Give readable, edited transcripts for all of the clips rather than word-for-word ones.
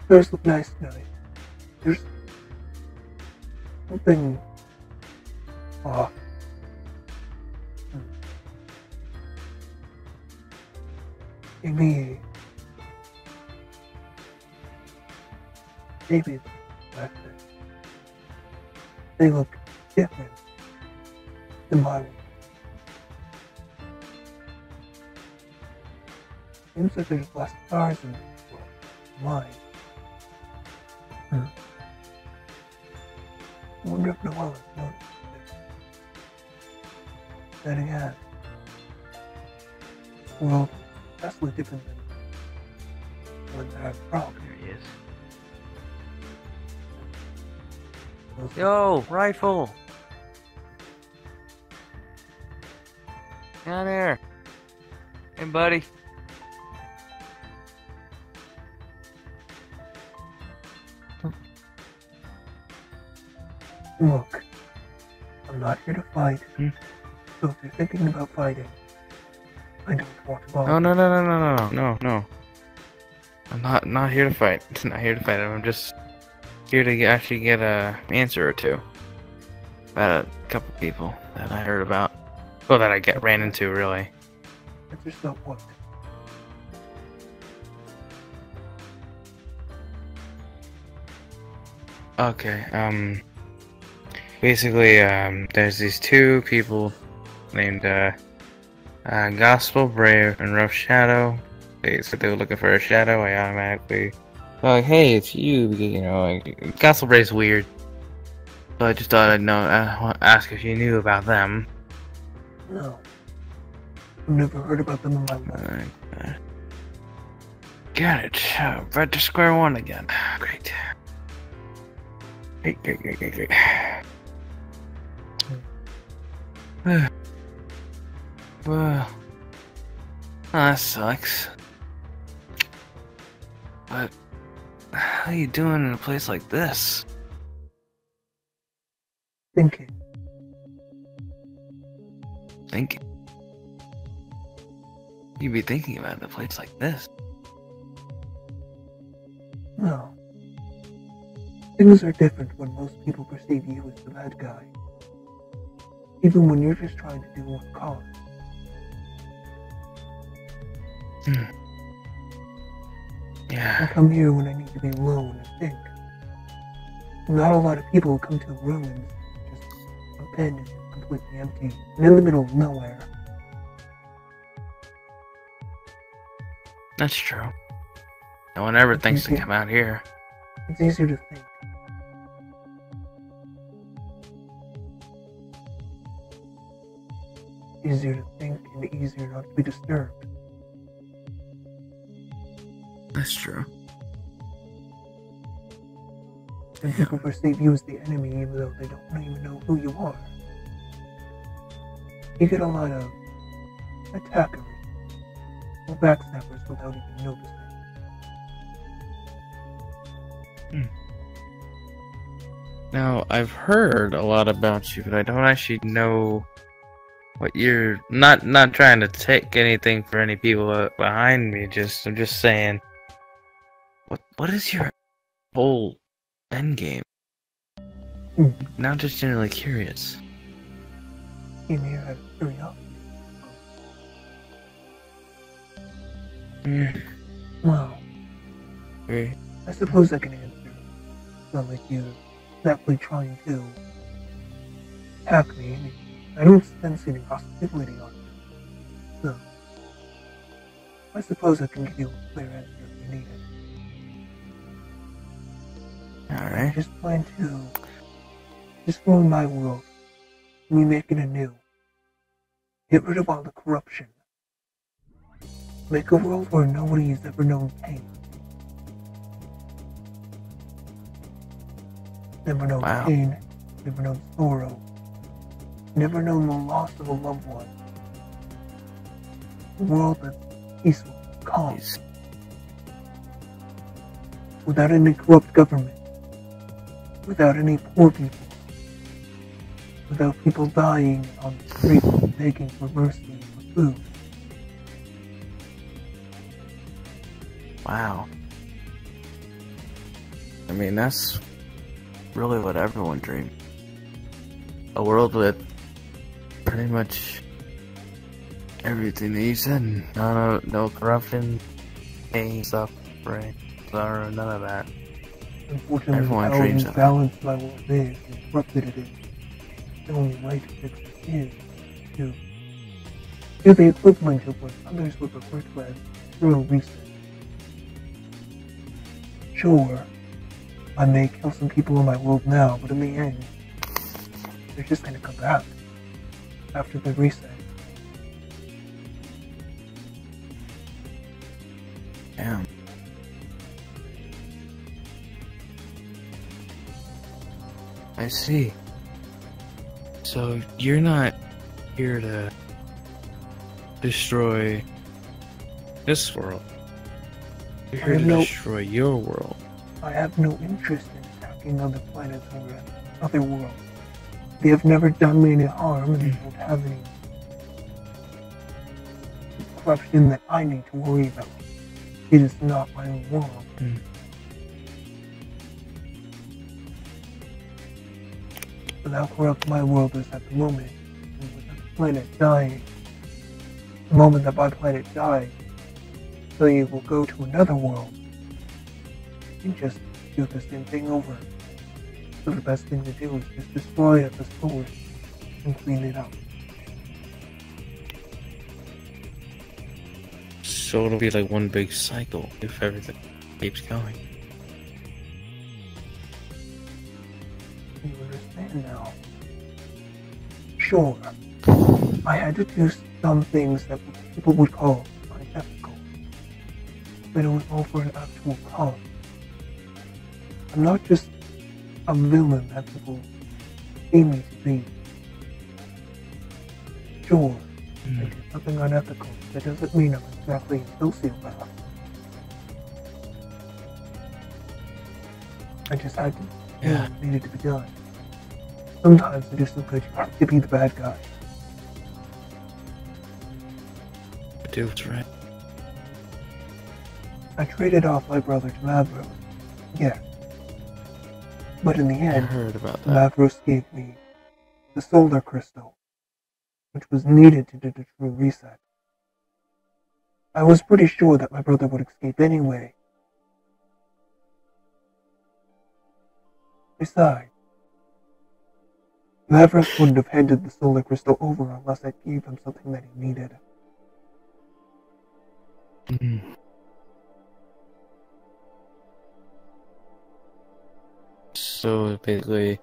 Stars look nice tonight. There's something off. Maybe the fact that they look different than my one. Seems like there's less stars in mine. I wonder if Noel has noticed it. Then again, well, that's really different than when I have a problem. There he is. Yo, rifle! Down there. Hey, buddy. Look, I'm not here to fight. So if you're thinking about fighting, I don't want to bother. Oh, no. I'm not here to fight. Not here to fight. I'm just here to actually get a answer or two about a couple people that I heard about. Well, that I ran into, really. That's just not what. Okay, basically, there's these two people named, Gospel Brave and Rough Shadow. They said they were looking for a shadow. I automatically like, hey, it's you, because, you know, like, Gospel Brave's weird. So I just thought I'd know, ask if you knew about them. No. I've never heard about them in my life. Got it. Back to square one again. Great. Great. Well, that sucks. But how are you doing in a place like this? Thinking. Thinking? You'd be thinking about a place like this. No. Things are different when most people perceive you as the bad guy. Even when you're just trying to do one cause. Yeah. I come here when I need to be alone and think. Not a lot of people come to ruins just abandoned and completely empty and in the middle of nowhere. That's true. No one ever thinks to come out here. It's easier to think. Easier to think and easier not to be disturbed. That's true. And people perceive you as the enemy even though they don't even know who you are. You get a lot of attackers or backstabbers without even noticing. Now, I've heard a lot about you, but I don't actually know what you're... Not trying to take anything for any people behind me, I'm just saying... What is your whole endgame? Now I'm just generally curious. Came here out of curiosity. Well, I suppose I can answer. It's not like you're exactly trying to attack me. I don't sense any hostility on you. So, I suppose I can give you a clear answer if you need it. Alright. I just plan to destroy my world, remake it anew. Get rid of all the corruption. Make a world where nobody has ever known pain. Never known pain, never known sorrow, never known the loss of a loved one. A world that's peaceful, calm, without any corrupt government, without any poor people, without people dying on the streets begging for mercy and for food. Wow. I mean, that's really what everyone dreams. A world with pretty much everything that you said. No corruption, pain, suffering, sorrow, none of that. Unfortunately, Everyone how dreams of it. imbalanced my world is and corrupted it is, the only way to fix it is to do the equivalent of what others would refer to as thorough reset. Sure, I may kill some people in my world now, but in the end, they're just gonna come back after the reset. Damn. I see. So you're not here to destroy this world. You're here to destroy your world. I have no interest in attacking other planets or other worlds. They have never done me any harm and they don't have any corruption that I need to worry about. It is not my own world. But how corrupt my world is at the moment, and with the planet dying, the moment that my planet dies, so you will go to another world and just do the same thing over. So the best thing to do is just destroy it at the source and clean it up. So it'll be like one big cycle if everything keeps going. You understand now? Sure, I had to do some things that people would call unethical, but it was all for an actual cause. I'm not just a villain that people see me to be. Sure, I did something unethical, but that doesn't mean I'm exactly a sociopath. I just had to do what needed to be done. Sometimes it is so good you have to be the bad guy. Do what's right. I traded off my brother to Mavros, yes. But in the I end, heard about that. Mavros gave me the solar crystal, which was needed to do the true reset. I was pretty sure that my brother would escape anyway. Besides, Mavros wouldn't have handed the solar crystal over unless I gave him something that he needed. So basically,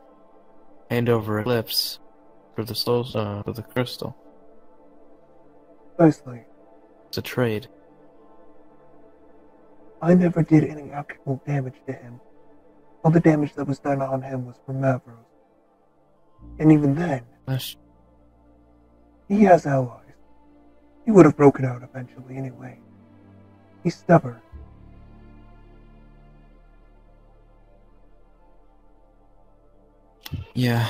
hand over Eclipse for the soul, for the crystal. Precisely. It's a trade. I never did any actual damage to him. All the damage that was done on him was from Mavros. And even then, he has allies. He would have broken out eventually anyway. He's stubborn. Yeah,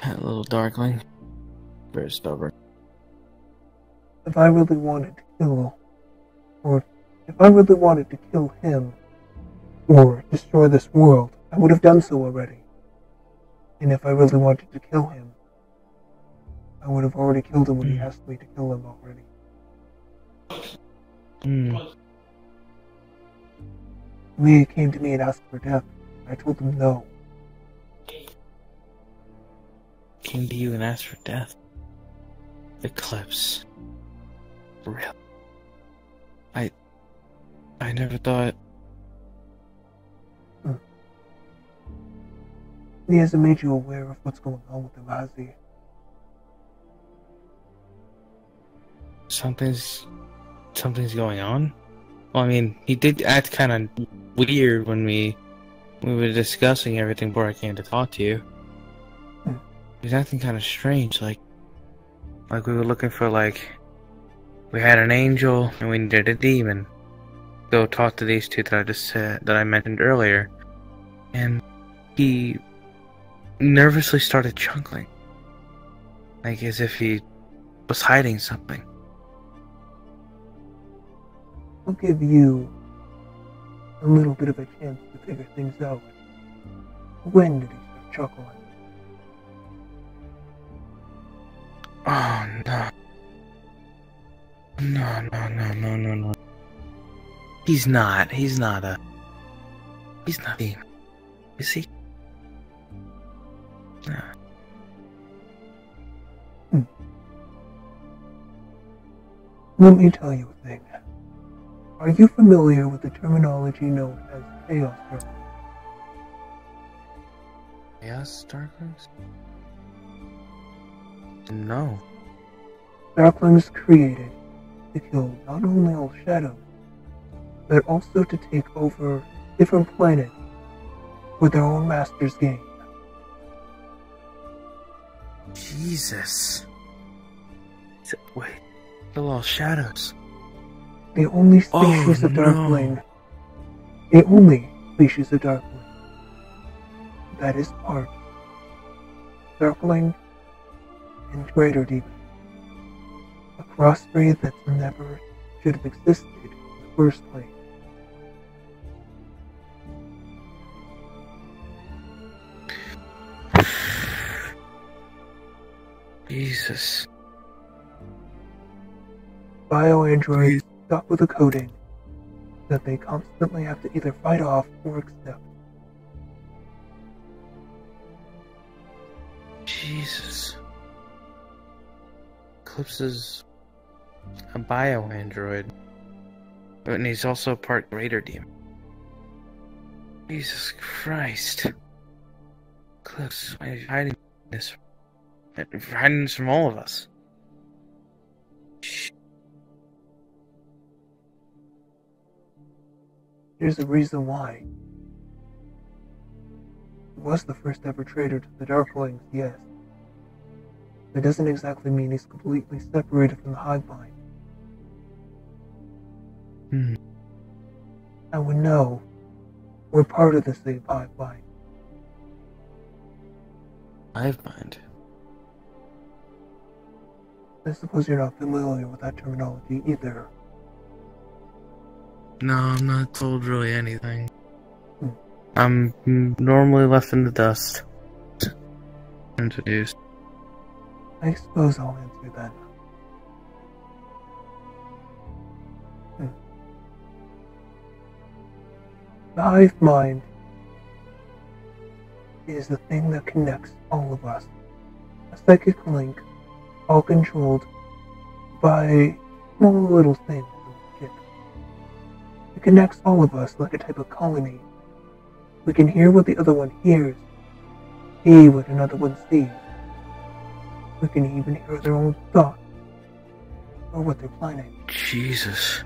that little darkling. Very stubborn. If I really wanted to kill, or if I really wanted to kill him, or destroy this world, I would have done so already. And if I really wanted to kill him, I would have already killed him when he asked me to kill him already. He came to me and asked for death. I told him no. Came to you and asked for death. Eclipse. Real. I never thought. He hasn't made you aware of what's going on with him, has he? Something's going on? Well, I mean, he did act kind of weird when we were discussing everything before I came to talk to you. He was acting kind of strange, like we were looking for, we had an angel and we needed a demon. Go talk to these two that I just said, that I mentioned earlier. And he nervously started chuckling. Like as if he was hiding something. I'll give you a little bit of a chance to figure things out. When did he start chuckling? Oh no. No. He's not a... He's not a... Is he? No. Let me tell you a thing. Are you familiar with the terminology known as chaos darklings? Chaos darklings? No. Darklings created to kill not only all shadows, but also to take over different planets for their own master's gain. Jesus. Wait. Kill all shadows. The only species of Darkling. The only species of Darkling that is part Darkling and Greater Demon. A crossbreed that never should have existed in the first place. Jesus. Bioandroids stuck with a coding that they constantly have to either fight off or accept. Jesus. Eclipse is a bioandroid, and he's also part Greater Demon. Jesus Christ. Eclipse, why are you hiding this? You're hiding this from all of us. There's a reason why. He was the first ever traitor to the Darklings, yes. That doesn't exactly mean he's completely separated from the Hivebind. I would know we're part of the same Hivebind. Hivebind? I suppose you're not familiar with that terminology either. No, I'm not told really anything. I'm normally left in the dust. Introduced. I suppose I'll answer that. The hive mind is the thing that connects all of us. A psychic link, all controlled by small little things on the chip. It connects all of us like a type of colony. We can hear what the other one hears, see what another one sees. We can even hear their own thoughts, or what they're planning. Jesus.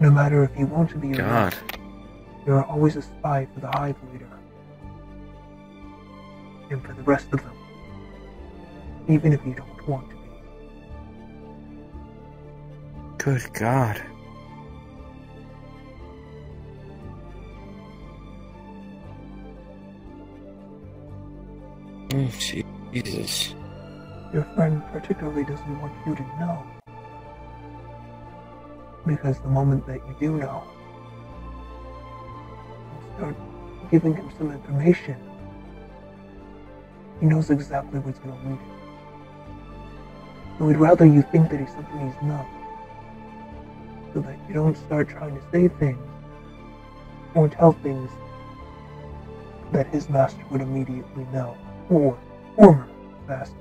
No matter if you want to be or God. not, you are always a spy for the hive leader. And for the rest of them. Even if you don't want to be. Good God. Oh, Jesus. Your friend particularly doesn't want you to know. Because the moment that you do know, you start giving him some information, he knows exactly what's going to lead him. So we'd rather you think that he's something he's not. So that you don't start trying to say things or tell things that his master would immediately know. Or former master.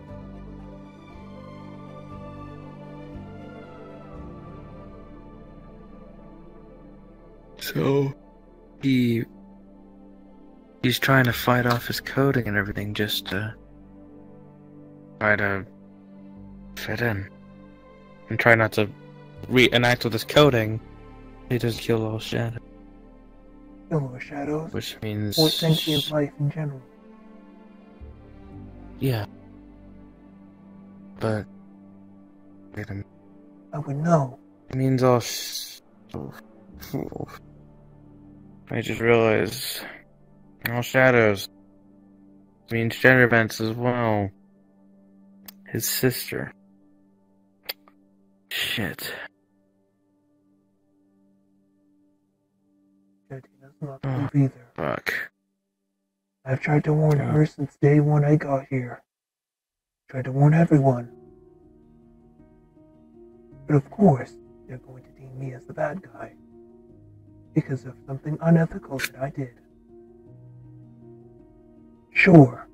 So, he's trying to fight off his coding and everything just to try to fit in. And try not to reenact with his coding. He does kill all shadows. Kill all shadows? Which means... Or sentient life in general. Yeah. But... wait a minute. I would know. It means all I just realized... all shadows. It means shadow events as well. His sister. Shit. That's not proof either. Fuck. I've tried to warn her since day one I got here. Tried to warn everyone. But of course, they're going to deem me as the bad guy. Because of something unethical that I did. Sure,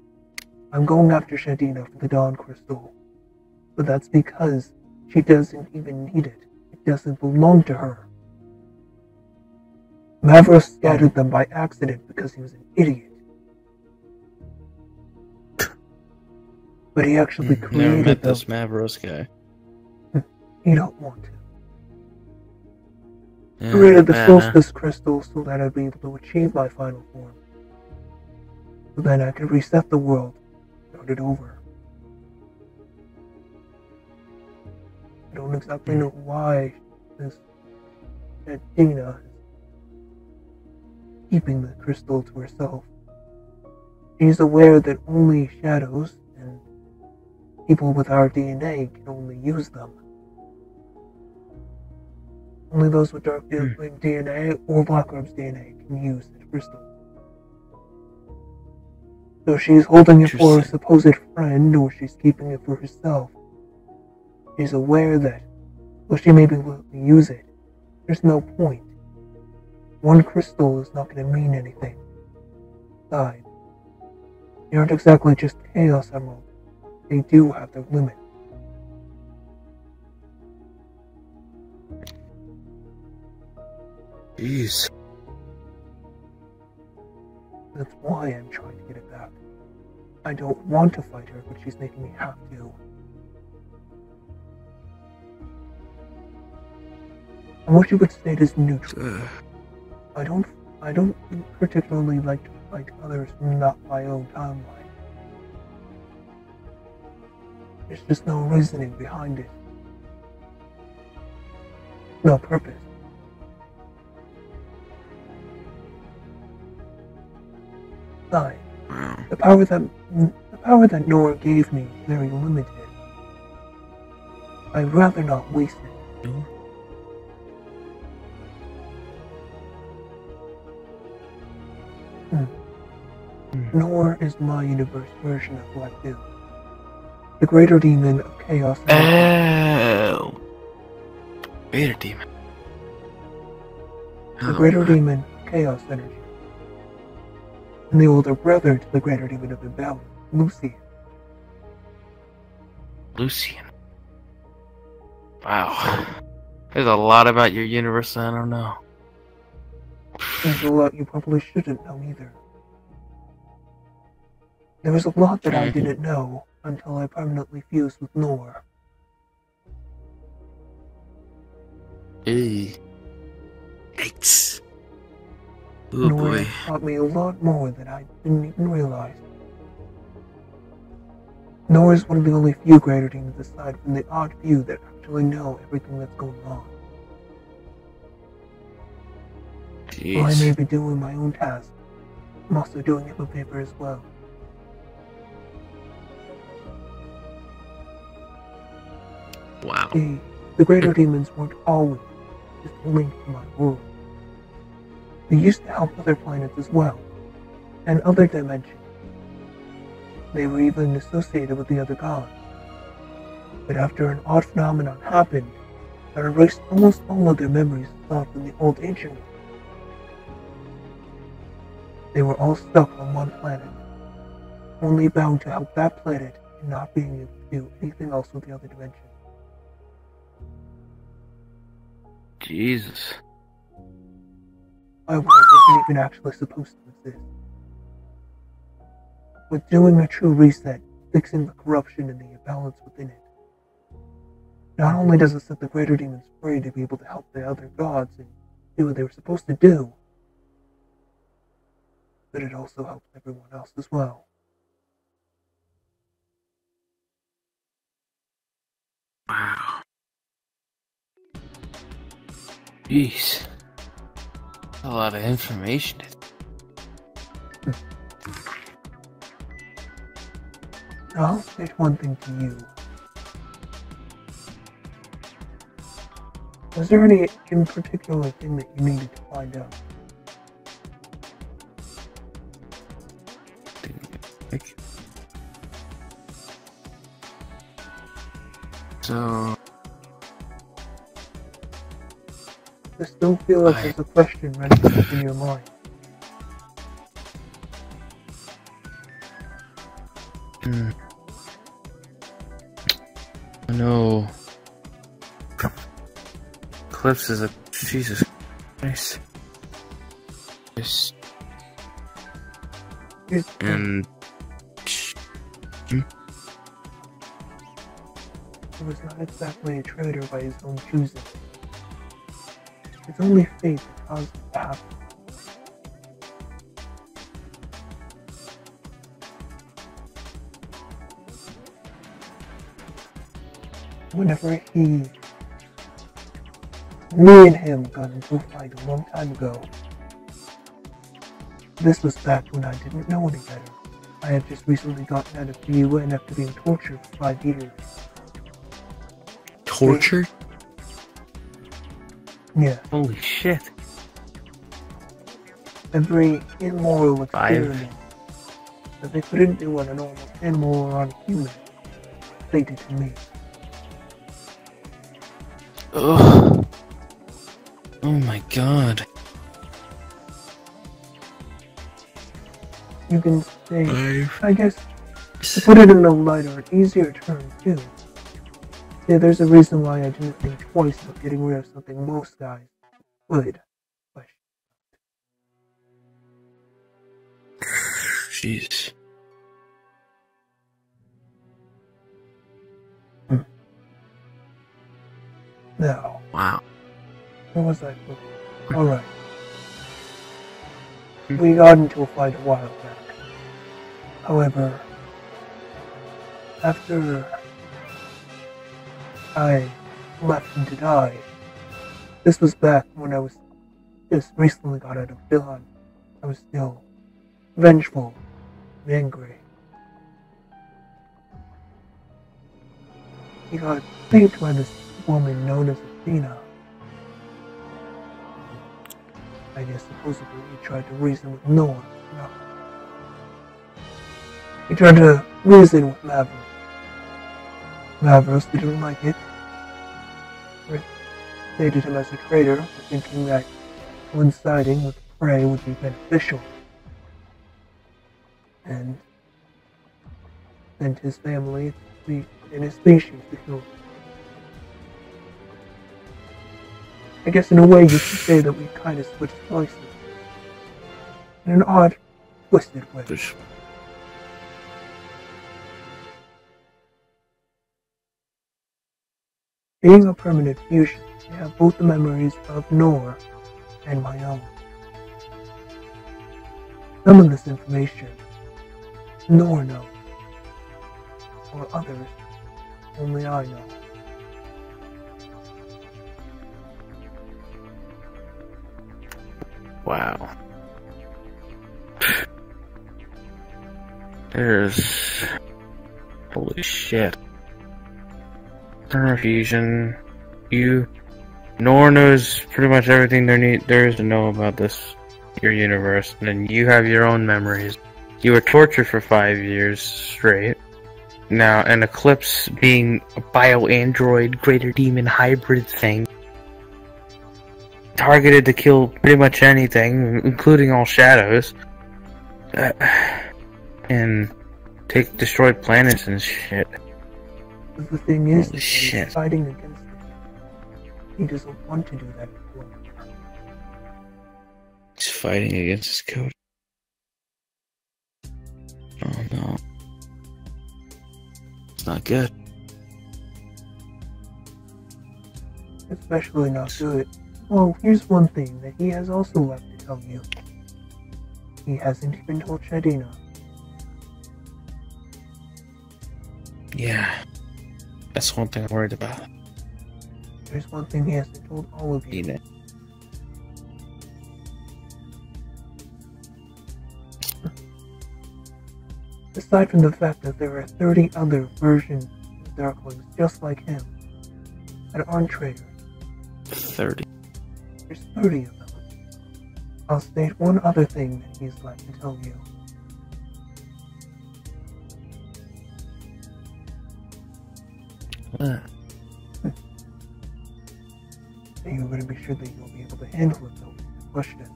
I'm going after Shadina for the Dawn Crystal. But that's because she doesn't even need it. It doesn't belong to her. Mavros scattered them by accident because he was an idiot. But he actually created Never met them. this Mavros guy. You don't want to. Yeah, Created the Solstice Crystal so that I'd be able to achieve my final form. So then I could reset the world, start it over. I don't exactly know why this Shadina is keeping the crystal to herself. She's aware that only shadows and people with our DNA can only use them. Only those with dark DNA or Black Orb's DNA can use the crystal. So she's holding it for her supposed friend, or she's keeping it for herself. She's aware that, while she may be able to use it, there's no point. One crystal is not going to mean anything. Besides, they aren't exactly just Chaos Emeralds. They do have their limit. Jeez. That's why I'm trying to get it back. I don't want to fight her, but she's making me have to. And what you would state is neutral. I don't particularly like to fight others from not my own timeline. There's just no reasoning behind it. No purpose. Besides, the power that Nora gave me is very limited. I'd rather not waste it. Nor is my universe version of Black Doom. The greater demon of chaos. Oh. Greater demon. The greater demon of chaos energy. And the older brother to the greater demon of imbalance, Lucian. Lucian. Wow. There's a lot about your universe I don't know. There's a lot you probably shouldn't know either. There was a lot that I didn't know until I permanently fused with Nor. Hey. Yikes. Oh Nor boy. taught me a lot more that I didn't even realize. Nor is one of the only few greater demons aside from the odd few that actually know everything that's going on. Jeez. While I may be doing my own task, I'm also doing it on paper as well. Wow. The greater demons weren't always just linked to my world. They used to help other planets as well, and other dimensions. They were even associated with the other gods. But after an odd phenomenon happened that erased almost all of their memories of thought from the old ancient world, they were all stuck on one planet, only bound to help that planet and not being able to do anything else with the other dimension. Jesus. My world isn't even actually supposed to exist. With doing a true reset, fixing the corruption and the imbalance within it, not only does it set the greater demons free to be able to help the other gods and do what they were supposed to do, but it also helps everyone else as well. Wow. Jeez. A lot of information. Now, I'll state one thing to you. Was there any in particular thing that you needed to find out? Like, so I still feel like there's a question running in your mind. No. Clips is a Jesus Christ. And he was not exactly a traitor by his own choosing. It's only fate that caused it to happen. Whenever me and him got into a fight a long time ago. This was back when I didn't know any better. I had just recently gotten out of the UN after being tortured for 5 years. Tortured? Yeah. Holy shit. A very immoral experiment that they couldn't do on a normal animal or on a human. They did to me. Ugh. Oh my god. You can say, I guess, to put it in a lighter, easier term too. Yeah, there's a reason why I didn't think twice about getting rid of something most guys would. Jeez. Now. Wow. Where was I? Alright. We got into a fight a while back. However, after I left him to die, this was back when I was just recently got out of Villan. I was still vengeful and angry. He got raped by this woman known as Athena. I guess supposedly he tried to reason with Noah. No. He tried to reason with Mavros. Mavros didn't like it. Stated him as a traitor, thinking that coinciding with the prey would be beneficial. And sent his family and his species to kill him. I guess in a way you could say that we kind of switched places. In an odd, twisted way. Being a permanent fusion, I have both the memories of Nor and my own. Some of this information, Nor knows, or others, only I know. Wow. There's... Holy shit. Fusion. Nor knows pretty much everything there is to know about your universe, and then you have your own memories. You were tortured for 5 years straight. Now, an Eclipse being a bio-android, greater demon hybrid thing, targeted to kill pretty much anything, including all shadows, and destroy planets and shit. But the thing is, holy that shit. he's fighting against it. He doesn't want to do that anymore. He's fighting against his code. Oh no. It's not good. Especially not good. Well, here's one thing that he has also left to tell you. He hasn't even told Shadina. Yeah. That's one thing I'm worried about. There's one thing he hasn't told all of you. Aside from the fact that there are 30 other versions of Darklings just like him that aren't traitors. 30. There's 30 of them. I'll state one other thing that he's left to tell you. What? And you're going to be sure that you'll be able to handle it, though. Question.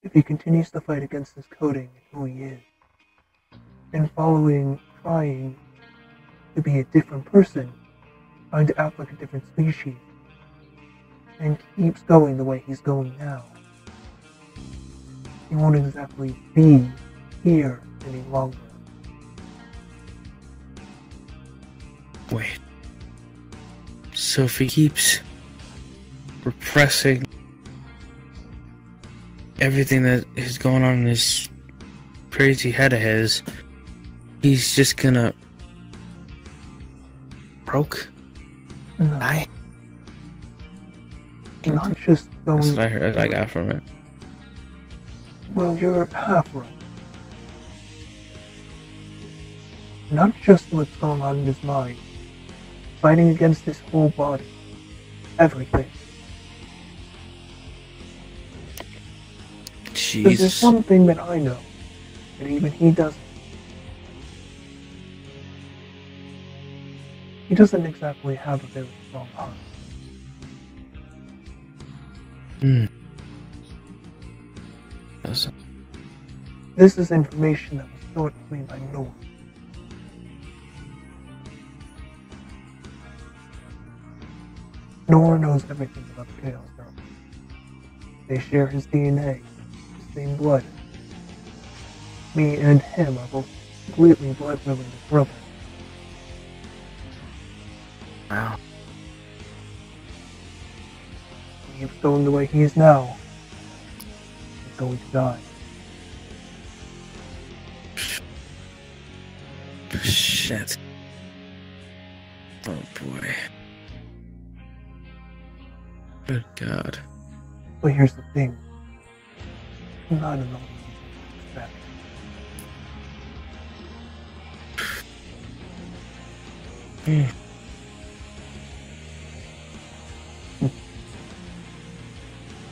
If he continues to fight against his coding and who he is, and trying to be a different person, trying to act like a different species, and keeps going the way he's going now, he won't exactly be here any longer. Wait. So if he keeps repressing everything that is going on in this crazy head of his, he's just gonna broke? No. Die? Not just going. That's what I heard. I got from it. Well, you're half right. Not just what's going on in his mind, fighting against his whole body, everything. Because there's Jeez. one thing that I know, and even he doesn't. He doesn't exactly have a very strong heart. Listen. This is information that was taught to me by Noah. Noah knows everything about the Chaos Realm. They share his DNA, the same blood. Me and him are both completely blood-related brothers. Wow. He keeps going the way he is now. He's going to die. Shit. Oh boy. Good God. But here's the thing. Not enough expect.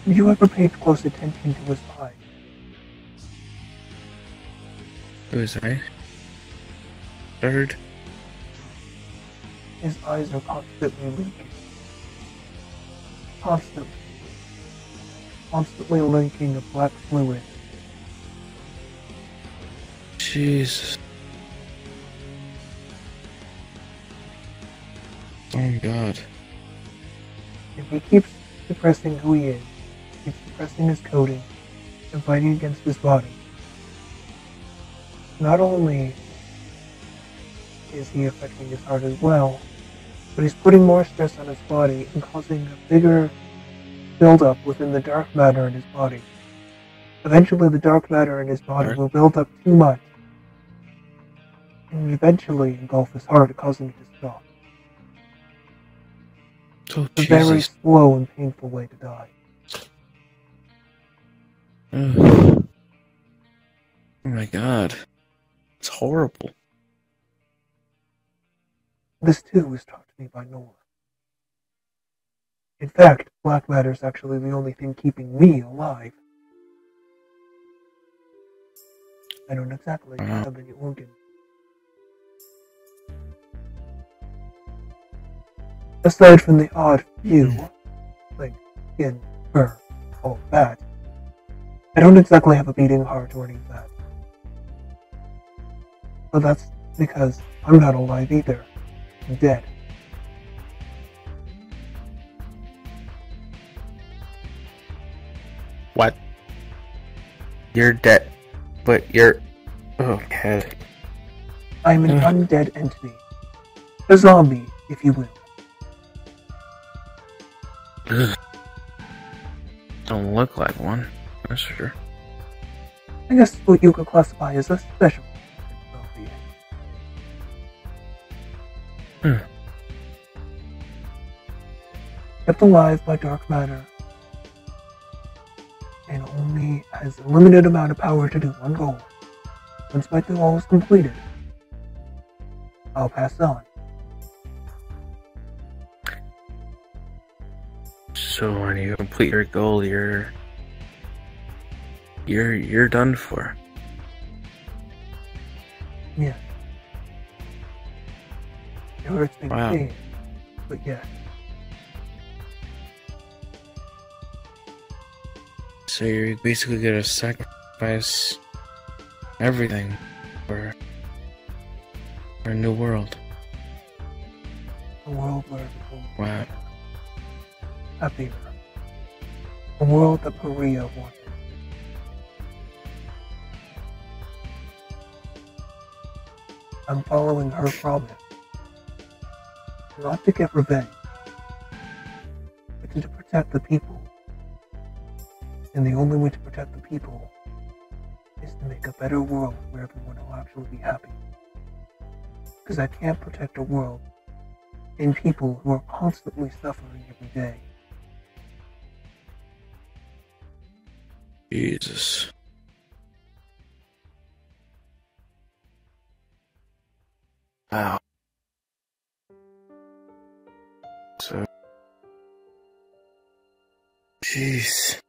Have you ever paid close attention to his eyes? Who is I? Third? His eyes are constantly leaking. Constantly. Constantly leaking a black fluid. Jesus. Oh God. If he keeps suppressing who he is, keeps suppressing his coding, and fighting against his body, not only is he affecting his heart as well, but he's putting more stress on his body and causing a bigger buildup within the dark matter in his body. Eventually the dark matter in his body will build up too much, and eventually engulf his heart, causing it to stop. Oh, It's a very Jesus. slow and painful way to die. Ugh. Oh my God. It's horrible. This too was taught to me by Noah. In fact, black matter is actually the only thing keeping me alive. I don't exactly have any organs. Aside from the odd few, like skin, fur, all of that, I don't exactly have a beating heart or any of that. But that's because I'm not alive either. I'm dead. What? You're dead, but you're... Oh, God. I'm an undead entity. A zombie, if you will. Ugh. Don't look like one, that's for sure. I guess what you could classify as a special zombie. Kept alive by dark matter, and only has a limited amount of power to do one goal. Once my goal is completed, I'll pass on. So when you complete your goal, you're done for. Yeah. It hurts me to see it, but yeah. So you're basically gonna sacrifice everything for a new world. A world where everyone will be Wow. better, happier. A world that Maria wanted. I'm following her promise. Not to get revenge, but to protect the people. And the only way to protect the people is to make a better world where everyone will actually be happy. Because I can't protect a world and people who are constantly suffering every day. Jesus. Wow. So, jeez.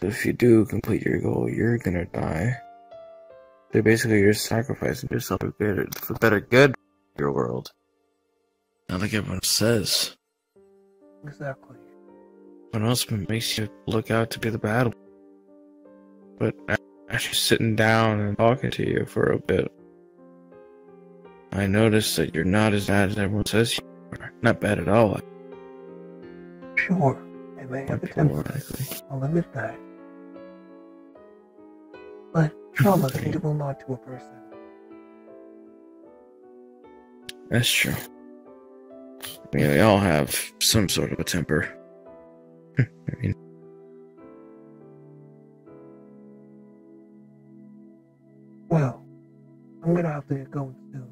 If you do complete your goal, you're gonna die. So basically, you're sacrificing yourself for better good for your world. Not like everyone says. Exactly. What else makes you look out to be the bad one? But actually sitting down and talking to you for a bit, I noticed that you're not as bad as everyone says you are. Not bad at all. Sure, I may have a temper. I'll admit that. But trauma can do a lot to a person. That's true. I mean, we all have some sort of a temper. I mean, Well, I'm gonna have to get going soon.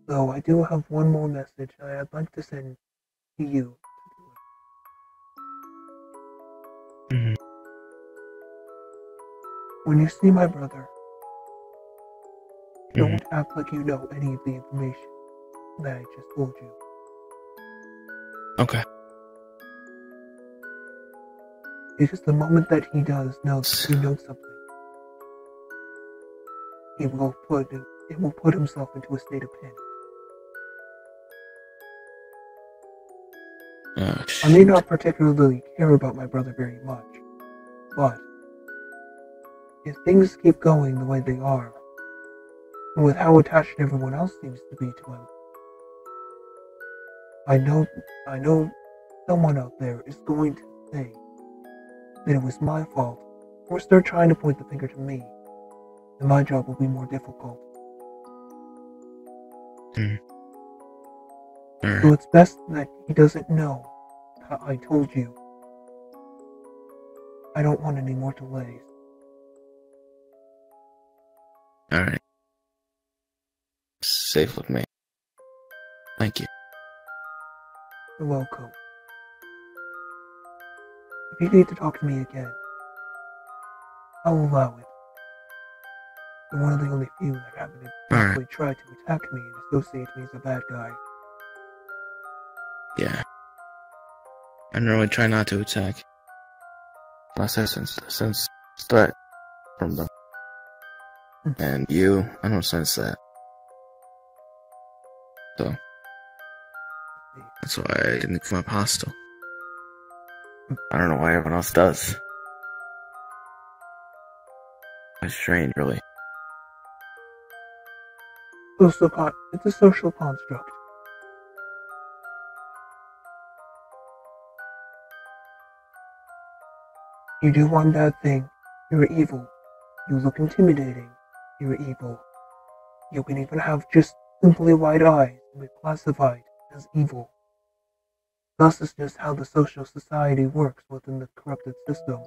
Though I do have one more message I'd like to send to you. mhm. When you see my brother, don't act like you know any of the information that I just told you. Okay. Because the moment that he does know that you know something, he will put himself into a state of panic. Oh, I may not particularly care about my brother very much, but if things keep going the way they are, and with how attached everyone else seems to be to him, I know someone out there is going to say that it was my fault, or start trying to point the finger to me, and my job will be more difficult. Alright. So it's best that he doesn't know that I told you. I don't want any more delays. Alright. Safe with me. Thank you. You're welcome. If you need to talk to me again, I'll allow it. You're one of the only few that haven't actually tried to attack me and associate me as a bad guy. Yeah. I normally try not to attack. Unless I sense threat from them. And you, I don't sense that. So, that's why I didn't come up hostile. I don't know why everyone else does. That's strange, really. It's a social construct. You do one bad thing, you're evil. You look intimidating, you're evil. You can even have just simply white eyes and be classified as evil. Thus is just how the social society works within the corrupted system.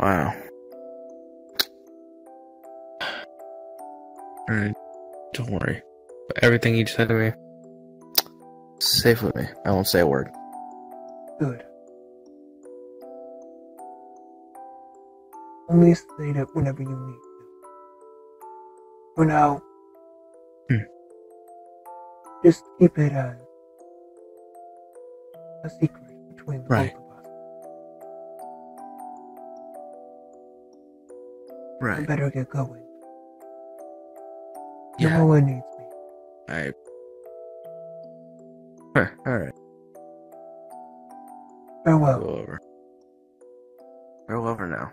Wow. Alright, don't worry. Everything you said to me, safe with me. I won't say a word. Good. Only say it whenever you need to. For now, just keep it as a secret between the both of us. I Right. better get going. Yeah. No one needs me. Alright. Alright. Farewell. Go over. Go over now.